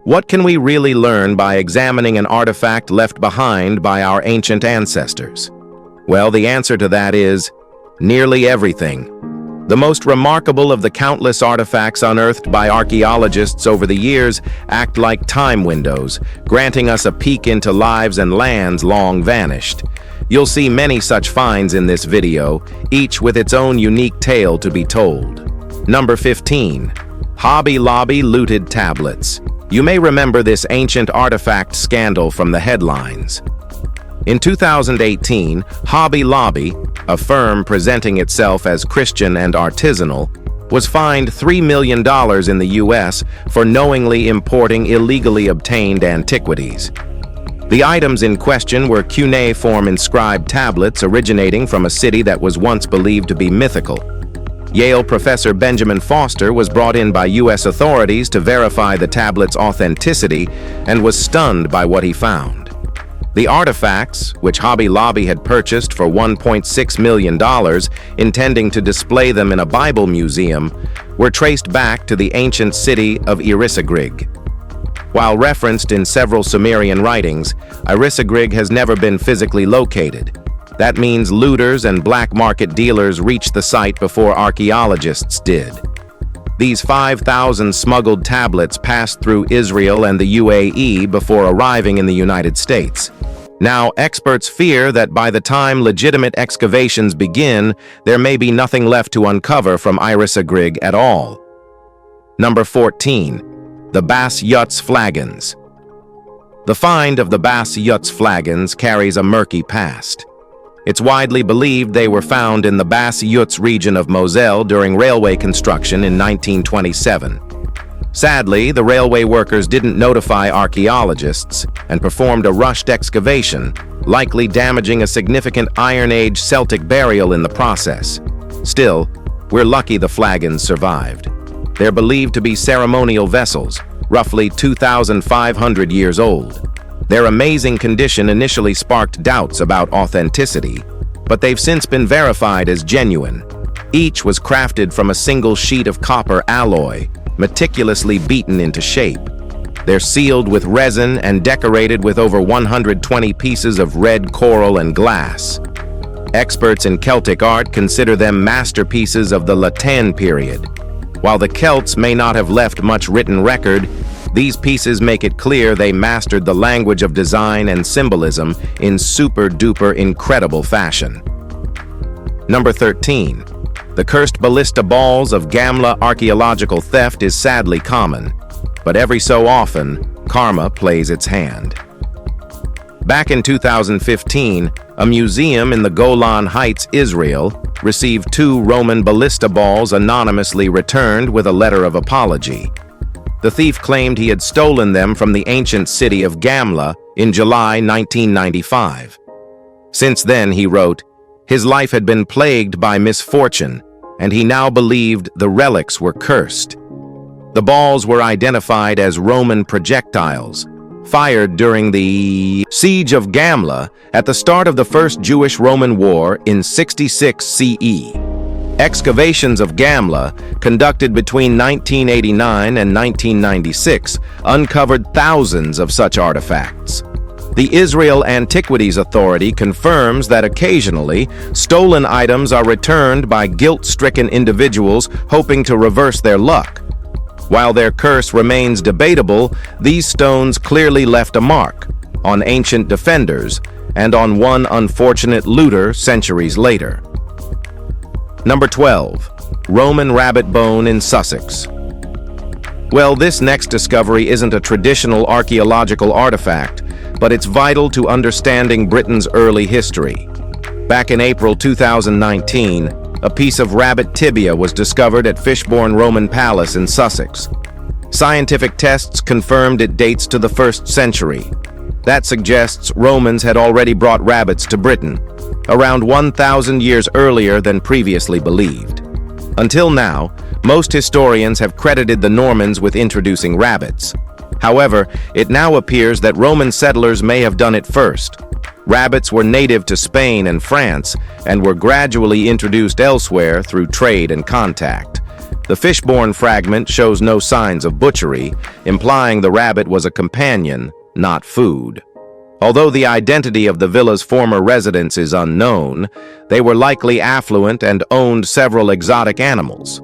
What can we really learn by examining an artifact left behind by our ancient ancestors? Well, the answer to that is nearly everything. The most remarkable of the countless artifacts unearthed by archaeologists over the years act like time windows, granting us a peek into lives and lands long vanished. You'll see many such finds in this video, each with its own unique tale to be told. Number 15. Hobby Lobby looted tablets. You may remember this ancient artifact scandal from the headlines. In 2018, Hobby Lobby, a firm presenting itself as Christian and artisanal, was fined $3 million in the US for knowingly importing illegally obtained antiquities. The items in question were cuneiform inscribed tablets originating from a city that was once believed to be mythical. Yale professor Benjamin Foster was brought in by US authorities to verify the tablet's authenticity and was stunned by what he found. The artifacts, which Hobby Lobby had purchased for $1.6 million, intending to display them in a Bible museum, were traced back to the ancient city of Irisagrig. While referenced in several Sumerian writings, Irisagrig has never been physically located. That means looters and black market dealers reached the site before archaeologists did. These 5,000 smuggled tablets passed through Israel and the UAE before arriving in the United States. Now, experts fear that by the time legitimate excavations begin, there may be nothing left to uncover from Irisagrig at all. Number 14. The Basse-Yutz flagons. The find of the Basse-Yutz flagons carries a murky past. It's widely believed they were found in the Basse-Yutz region of Moselle during railway construction in 1927. Sadly, the railway workers didn't notify archaeologists and performed a rushed excavation, likely damaging a significant Iron Age Celtic burial in the process. Still, we're lucky the flagons survived. They're believed to be ceremonial vessels, roughly 2,500 years old. Their amazing condition initially sparked doubts about authenticity, but they've since been verified as genuine. Each was crafted from a single sheet of copper alloy, meticulously beaten into shape. They're sealed with resin and decorated with over 120 pieces of red coral and glass. Experts in Celtic art consider them masterpieces of the Latin period. While the Celts may not have left much written record, these pieces make it clear they mastered the language of design and symbolism in super-duper incredible fashion. Number 13. The cursed ballista balls of Gamla archaeological theft is sadly common, but every so often, karma plays its hand. Back in 2015, a museum in the Golan Heights, Israel, received 2 Roman ballista balls anonymously returned with a letter of apology. The thief claimed he had stolen them from the ancient city of Gamla in July 1995. Since then, he wrote, his life had been plagued by misfortune, and he now believed the relics were cursed. The balls were identified as Roman projectiles, fired during the Siege of Gamla at the start of the First Jewish-Roman War in 66 CE. Excavations of Gamla, conducted between 1989 and 1996, uncovered thousands of such artifacts. The Israel Antiquities Authority confirms that occasionally, stolen items are returned by guilt-stricken individuals hoping to reverse their luck. While their curse remains debatable, these stones clearly left a mark on ancient defenders and on one unfortunate looter centuries later. Number 12. Roman rabbit bone in Sussex. Well, this next discovery isn't a traditional archaeological artifact, but it's vital to understanding Britain's early history. Back in April 2019, a piece of rabbit tibia was discovered at Fishbourne Roman Palace in Sussex. Scientific tests confirmed it dates to the 1st century. That suggests Romans had already brought rabbits to Britain, around 1,000 years earlier than previously believed. Until now, most historians have credited the Normans with introducing rabbits. However, it now appears that Roman settlers may have done it first. Rabbits were native to Spain and France and were gradually introduced elsewhere through trade and contact. The fishbone fragment shows no signs of butchery, implying the rabbit was a companion, not food. Although the identity of the villa's former residents is unknown, they were likely affluent and owned several exotic animals.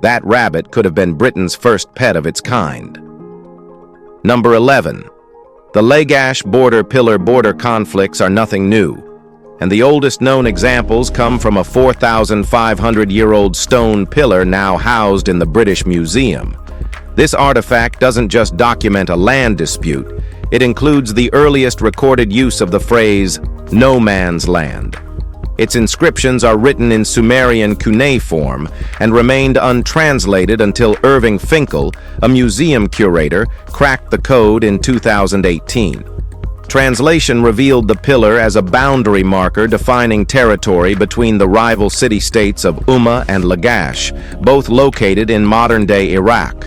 That rabbit could have been Britain's first pet of its kind. Number 11. The Lagash border conflicts are nothing new, and the oldest known examples come from a 4,500-year-old stone pillar now housed in the British Museum. This artifact doesn't just document a land dispute, it includes the earliest recorded use of the phrase, "no man's land." Its inscriptions are written in Sumerian cuneiform and remained untranslated until Irving Finkel, a museum curator, cracked the code in 2018. Translation revealed the pillar as a boundary marker defining territory between the rival city-states of Umma and Lagash, both located in modern-day Iraq.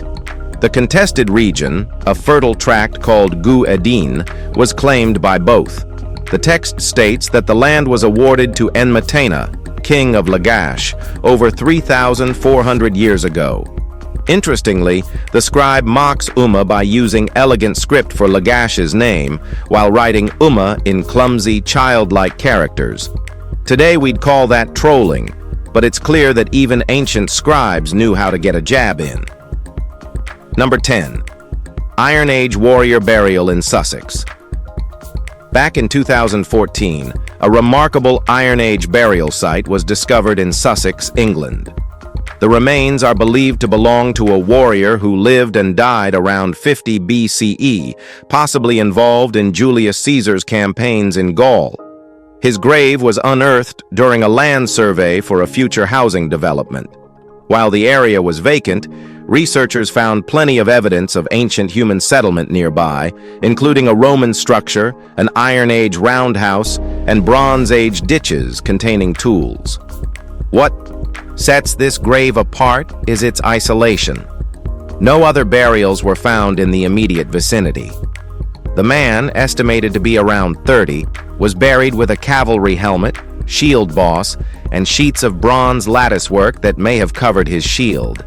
The contested region, a fertile tract called Gu Edin, was claimed by both. The text states that the land was awarded to Enmetena, king of Lagash, over 3,400 years ago. Interestingly, the scribe mocks Umma by using elegant script for Lagash's name, while writing Umma in clumsy, childlike characters. Today we'd call that trolling, but it's clear that even ancient scribes knew how to get a jab in. Number 10. Iron Age warrior burial in Sussex. Back in 2014, a remarkable Iron Age burial site was discovered in Sussex, England. The remains are believed to belong to a warrior who lived and died around 50 BCE, possibly involved in Julius Caesar's campaigns in Gaul. His grave was unearthed during a land survey for a future housing development. While the area was vacant, researchers found plenty of evidence of ancient human settlement nearby, including a Roman structure, an Iron Age roundhouse, and Bronze Age ditches containing tools. What sets this grave apart is its isolation. No other burials were found in the immediate vicinity. The man, estimated to be around 30, was buried with a cavalry helmet, shield boss, and sheets of bronze latticework that may have covered his shield.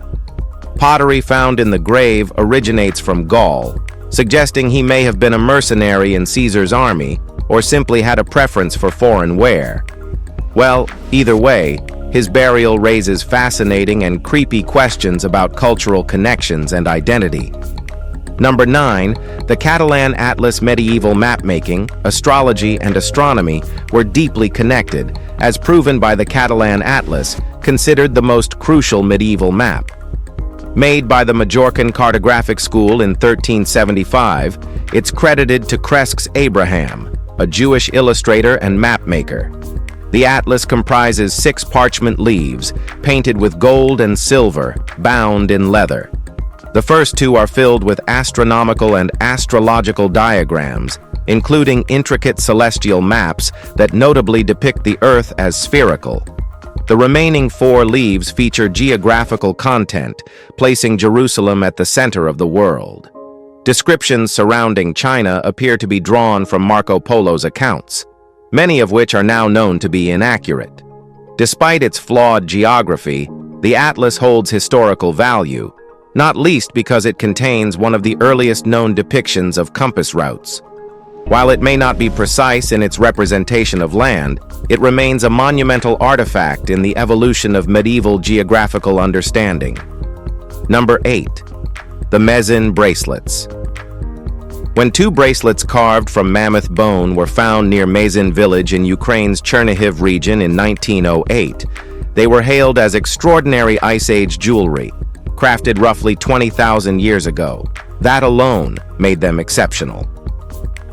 Pottery found in the grave originates from Gaul, suggesting he may have been a mercenary in Caesar's army or simply had a preference for foreign wear. Well, either way, his burial raises fascinating and creepy questions about cultural connections and identity. Number 9, the Catalan Atlas medieval mapmaking, astrology, and astronomy were deeply connected, as proven by the Catalan Atlas, considered the most crucial medieval map. Made by the Majorcan Cartographic School in 1375, it's credited to Cresques Abraham, a Jewish illustrator and mapmaker. The atlas comprises 6 parchment leaves, painted with gold and silver, bound in leather. The first 2 are filled with astronomical and astrological diagrams, including intricate celestial maps that notably depict the Earth as spherical. The remaining 4 leaves feature geographical content, placing Jerusalem at the center of the world. Descriptions surrounding China appear to be drawn from Marco Polo's accounts, many of which are now known to be inaccurate. Despite its flawed geography, the atlas holds historical value, not least because it contains one of the earliest known depictions of compass routes. While it may not be precise in its representation of land, it remains a monumental artifact in the evolution of medieval geographical understanding. Number 8. The Mezin bracelets. When 2 bracelets carved from mammoth bone were found near Mezin village in Ukraine's Chernihiv region in 1908, they were hailed as extraordinary Ice Age jewelry, crafted roughly 20,000 years ago. That alone made them exceptional.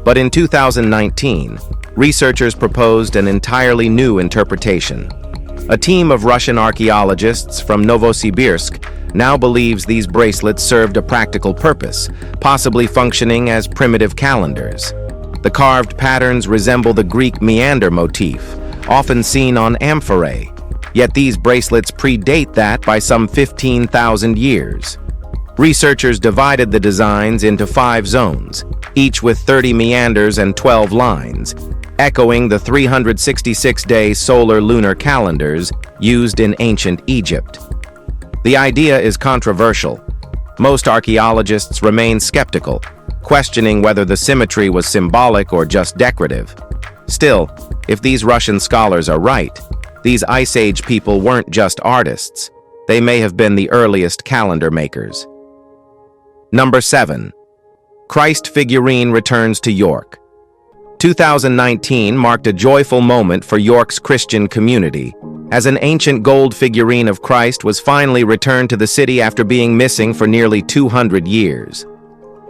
But in 2019, researchers proposed an entirely new interpretation. A team of Russian archaeologists from Novosibirsk now believes these bracelets served a practical purpose, possibly functioning as primitive calendars. The carved patterns resemble the Greek meander motif, often seen on amphorae, yet these bracelets predate that by some 15,000 years. Researchers divided the designs into 5 zones, each with 30 meanders and 12 lines, echoing the 366-day solar lunar calendars used in ancient Egypt. The idea is controversial. Most archaeologists remain skeptical, questioning whether the symmetry was symbolic or just decorative. Still, if these Russian scholars are right, these Ice Age people weren't just artists. They may have been the earliest calendar makers. Number 7. Christ figurine returns to York. 2019 marked a joyful moment for York's Christian community, as an ancient gold figurine of Christ was finally returned to the city after being missing for nearly 200 years.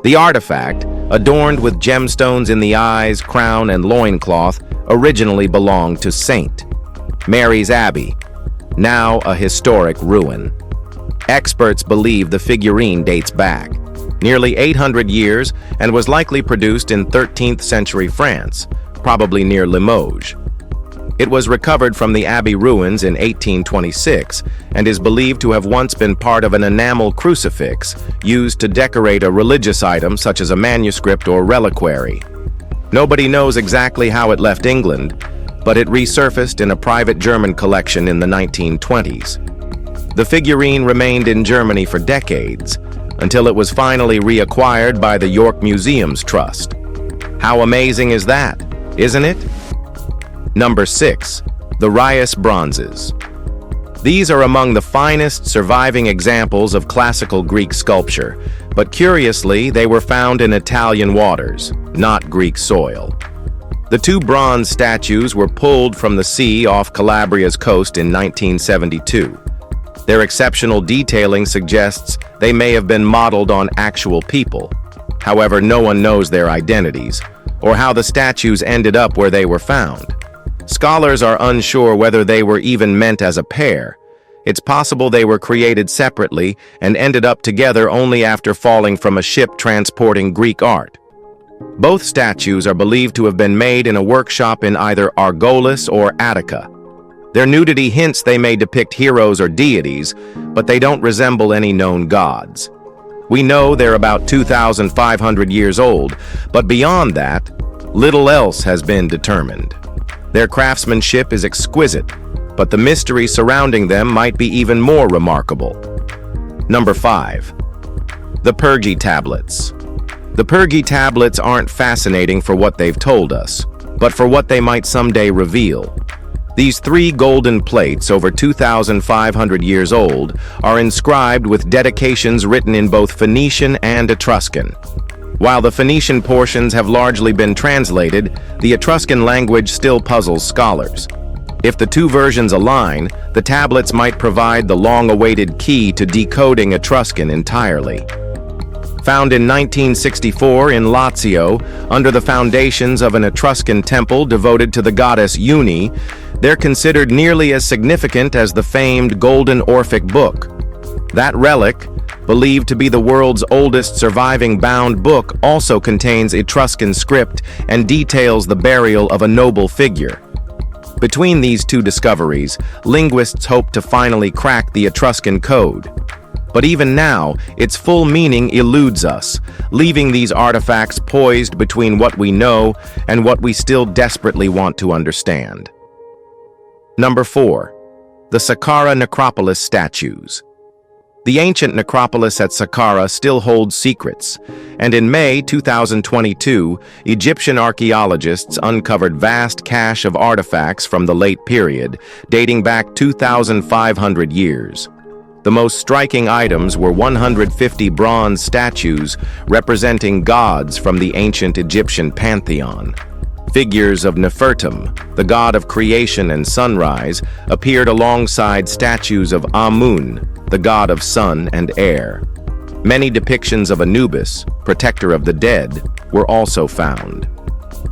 The artifact, adorned with gemstones in the eyes, crown, and loincloth, originally belonged to St. Mary's Abbey, now a historic ruin. Experts believe the figurine dates back nearly 800 years and was likely produced in 13th century France, probably near Limoges. It was recovered from the abbey ruins in 1826 and is believed to have once been part of an enamel crucifix used to decorate a religious item such as a manuscript or reliquary. Nobody knows exactly how it left England, but it resurfaced in a private German collection in the 1920s. The figurine remained in Germany for decades, until it was finally reacquired by the York Museums Trust. How amazing is that, isn't it? Number 6. The Riace Bronzes. These are among the finest surviving examples of classical Greek sculpture, but curiously, they were found in Italian waters, not Greek soil. The two bronze statues were pulled from the sea off Calabria's coast in 1972. Their exceptional detailing suggests they may have been modeled on actual people. However, no one knows their identities, or how the statues ended up where they were found. Scholars are unsure whether they were even meant as a pair. It's possible they were created separately and ended up together only after falling from a ship transporting Greek art. Both statues are believed to have been made in a workshop in either Argolis or Attica. Their nudity hints they may depict heroes or deities, but they don't resemble any known gods. We know they're about 2,500 years old, but beyond that, little else has been determined. Their craftsmanship is exquisite, but the mystery surrounding them might be even more remarkable. Number 5. The Pyrgi tablets. The Pyrgi tablets aren't fascinating for what they've told us, but for what they might someday reveal. These 3 golden plates, over 2,500 years old, are inscribed with dedications written in both Phoenician and Etruscan. While the Phoenician portions have largely been translated, the Etruscan language still puzzles scholars. If the two versions align, the tablets might provide the long-awaited key to decoding Etruscan entirely. Found in 1964 in Lazio, under the foundations of an Etruscan temple devoted to the goddess Uni, they're considered nearly as significant as the famed Golden Orphic Book. That relic, believed to be the world's oldest surviving bound book, also contains Etruscan script and details the burial of a noble figure. Between these two discoveries, linguists hope to finally crack the Etruscan code. But even now, its full meaning eludes us, leaving these artifacts poised between what we know and what we still desperately want to understand. Number 4. The Saqqara necropolis statues. The ancient necropolis at Saqqara still holds secrets, and in May 2022, Egyptian archaeologists uncovered vast cache of artifacts from the late period, dating back 2,500 years. The most striking items were 150 bronze statues representing gods from the ancient Egyptian pantheon. Figures of Nefertum, the god of creation and sunrise, appeared alongside statues of Amun, the god of sun and air. Many depictions of Anubis, protector of the dead, were also found.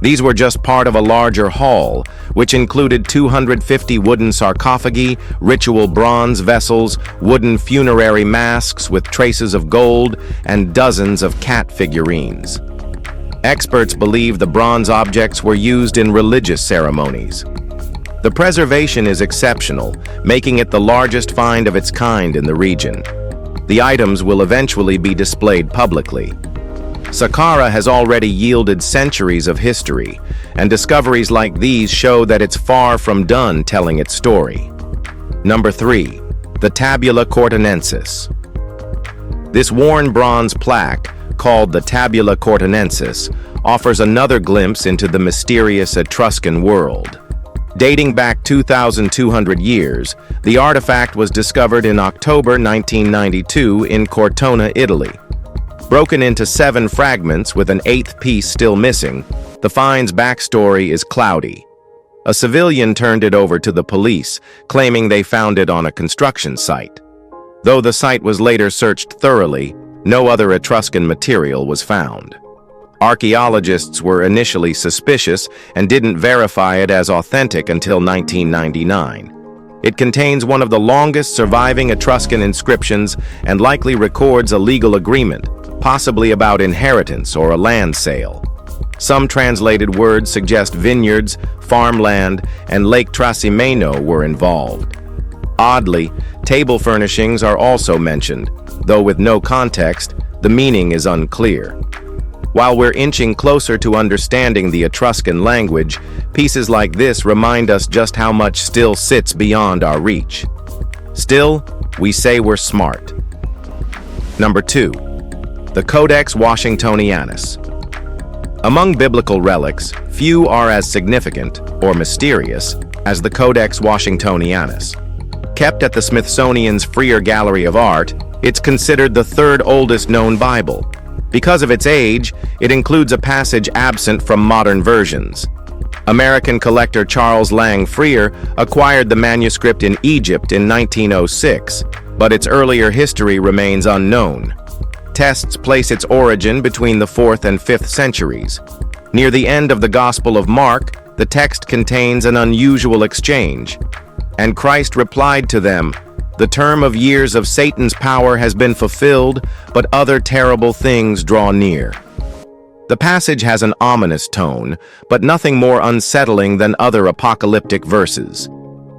These were just part of a larger haul, which included 250 wooden sarcophagi, ritual bronze vessels, wooden funerary masks with traces of gold, and dozens of cat figurines. Experts believe the bronze objects were used in religious ceremonies. The preservation is exceptional, making it the largest find of its kind in the region. The items will eventually be displayed publicly. Saqqara has already yielded centuries of history, and discoveries like these show that it's far from done telling its story. Number 3. the Tabula Cortonensis. This worn bronze plaque, called the Tabula Cortonensis, offers another glimpse into the mysterious Etruscan world. Dating back 2,200 years, the artifact was discovered in October 1992 in Cortona, Italy. Broken into 7 fragments with an 8th piece still missing, the find's backstory is cloudy. A civilian turned it over to the police, claiming they found it on a construction site. Though the site was later searched thoroughly, no other Etruscan material was found. Archaeologists were initially suspicious and didn't verify it as authentic until 1999. It contains one of the longest surviving Etruscan inscriptions and likely records a legal agreement, possibly about inheritance or a land sale. Some translated words suggest vineyards, farmland, and Lake Trasimeno were involved. Oddly, table furnishings are also mentioned, though with no context, the meaning is unclear. While we're inching closer to understanding the Etruscan language, pieces like this remind us just how much still sits beyond our reach. Still, we say we're smart. Number 2. The Codex Washingtonianus. Among biblical relics, few are as significant, or mysterious, as the Codex Washingtonianus. Kept at the Smithsonian's Freer Gallery of Art, it's considered the 3rd oldest known Bible. Because of its age, it includes a passage absent from modern versions. American collector Charles Lang Freer acquired the manuscript in Egypt in 1906, but its earlier history remains unknown. Tests place its origin between the 4th and 5th centuries. Near the end of the Gospel of Mark, the text contains an unusual exchange. And Christ replied to them, "The term of years of Satan's power has been fulfilled, but other terrible things draw near." The passage has an ominous tone, but nothing more unsettling than other apocalyptic verses.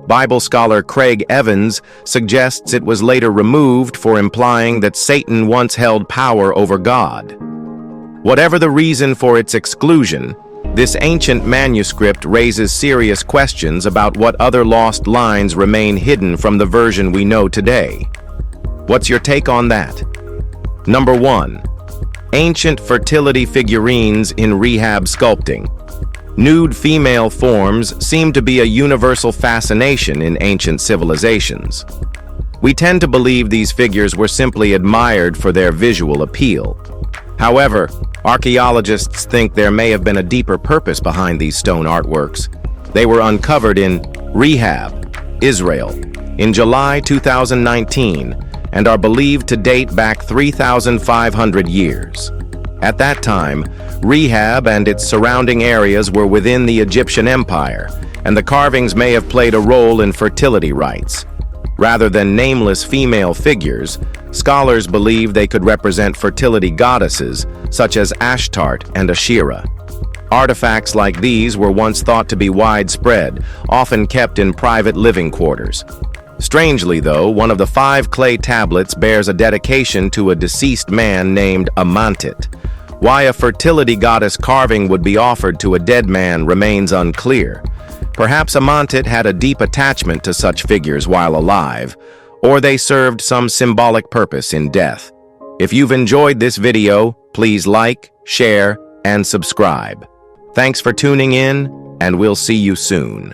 Bible scholar Craig Evans suggests it was later removed for implying that Satan once held power over God. Whatever the reason for its exclusion, this ancient manuscript raises serious questions about what other lost lines remain hidden from the version we know today. What's your take on that? Number 1. Ancient fertility figurines in Rehab sculpting. Nude female forms seem to be a universal fascination in ancient civilizations. We tend to believe these figures were simply admired for their visual appeal. However, archaeologists think there may have been a deeper purpose behind these stone artworks. They were uncovered in Rehab, Israel, in July 2019 and are believed to date back 3,500 years. At that time, Rehab and its surrounding areas were within the Egyptian Empire, and the carvings may have played a role in fertility rites. Rather than nameless female figures, scholars believe they could represent fertility goddesses, such as Ashtart and Asherah. Artifacts like these were once thought to be widespread, often kept in private living quarters. Strangely, though, one of the 5 clay tablets bears a dedication to a deceased man named Amantit. Why a fertility goddess carving would be offered to a dead man remains unclear. Perhaps Amantit had a deep attachment to such figures while alive, or they served some symbolic purpose in death. If you've enjoyed this video, please like, share, and subscribe. Thanks for tuning in, and we'll see you soon.